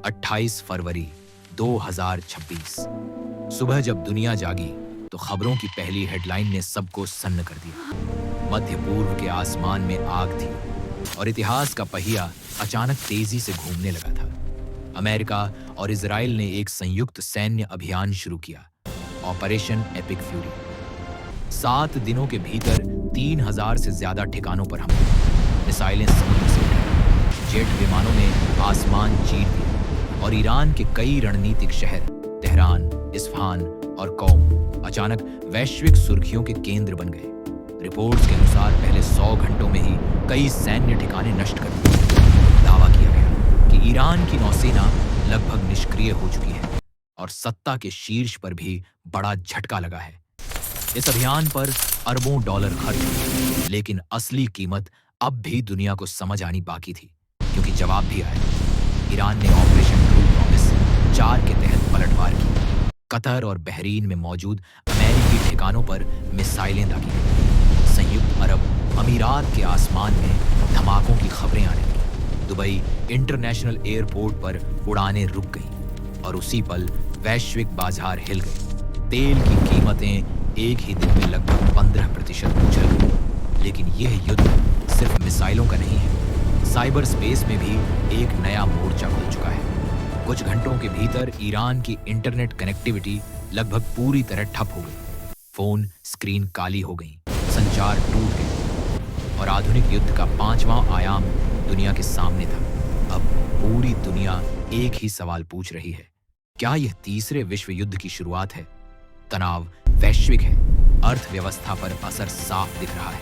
28 फरवरी 2026। सुबह जब दुनिया जागी तो खबरों की पहली हेडलाइन ने सबको सन्न कर दिया। मध्य पूर्व के आसमान में आग थी और इतिहास का पहिया अचानक तेजी से घूमने लगा था। अमेरिका और इजराइल ने एक संयुक्त सैन्य अभियान शुरू किया, ऑपरेशन एपिक फ्यूरी। 7 दिनों के भीतर 3000 से ज्यादा ठिकानों पर हमले, मिसाइलें समुद्र से उठी, जेट विमानों ने आसमान चीर दिया और ईरान के कई रणनीतिक शहर तेहरान, इस्फहान और कौम अचानक वैश्विक सुर्खियों के केंद्र बन गए। रिपोर्ट्स के अनुसार पहले 100 घंटों में ही कई सैन्य ठिकाने नष्ट कर दिए। दावा किया गया कि ईरान की नौसेना लगभग निष्क्रिय हो चुकी है और सत्ता के शीर्ष पर भी बड़ा झटका लगा है। इस अभियान पर अरबों डॉलर खर्च हुए, लेकिन असली कीमत अब भी दुनिया को समझ आनी बाकी थी, क्योंकि जवाब भी आया। ईरान ने ऑपरेशन ट्रू प्रॉमिस 4 के तहत पलटवार की। कतर और बहरीन में मौजूद अमेरिकी ठिकानों पर मिसाइलें दागी गईं। संयुक्त अरब अमीरात के आसमान में धमाकों की खबरें आने लगीं। दुबई इंटरनेशनल एयरपोर्ट पर उड़ानें रुक गईं और उसी पल वैश्विक बाजार हिल गए। तेल की कीमतें एक ही दिन में लगभग 15% उछल गई। लेकिन यह युद्ध सिर्फ मिसाइलों का नहीं है। साइबर स्पेस में भी एक नया मोर्चा खुल चुका है। कुछ घंटों के भीतर ईरान की इंटरनेट कनेक्टिविटी लगभग पूरी तरह ठप हो गई। फोन स्क्रीन काली हो गई, संचार टूट गया और आधुनिक युद्ध का 5वां आयाम दुनिया के सामने था। अब पूरी दुनिया एक ही सवाल पूछ रही है, क्या यह तीसरे विश्व युद्ध की शुरुआत है? तनाव वैश्विक है, अर्थव्यवस्था पर असर साफ दिख रहा है,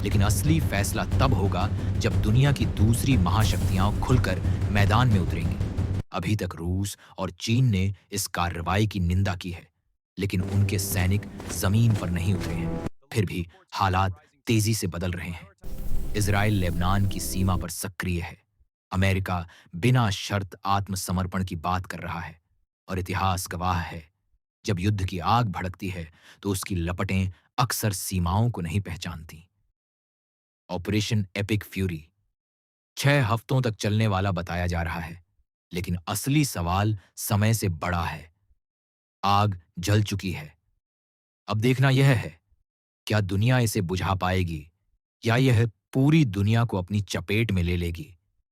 लेकिन असली फैसला तब होगा जब दुनिया की दूसरी महाशक्तियां खुलकर मैदान में उतरेंगी। अभी तक रूस और चीन ने इस कार्रवाई की निंदा की है, लेकिन उनके सैनिक जमीन पर नहीं उतरे हैं। फिर भी हालात तेजी से बदल रहे हैं। इजराइल लेबनान की सीमा पर सक्रिय है। अमेरिका बिना शर्त आत्मसमर्पण की बात कर रहा है और इतिहास गवाह है, जब युद्ध की आग भड़कती है तो उसकी लपटें अक्सर सीमाओं को नहीं पहचानती। ऑपरेशन एपिक फ्यूरी 6 हफ्तों तक चलने वाला बताया जा रहा है, लेकिन असली सवाल समय से बड़ा है। आग जल चुकी है। अब देखना यह है, क्या दुनिया इसे बुझा पाएगी या यह पूरी दुनिया को अपनी चपेट में ले लेगी।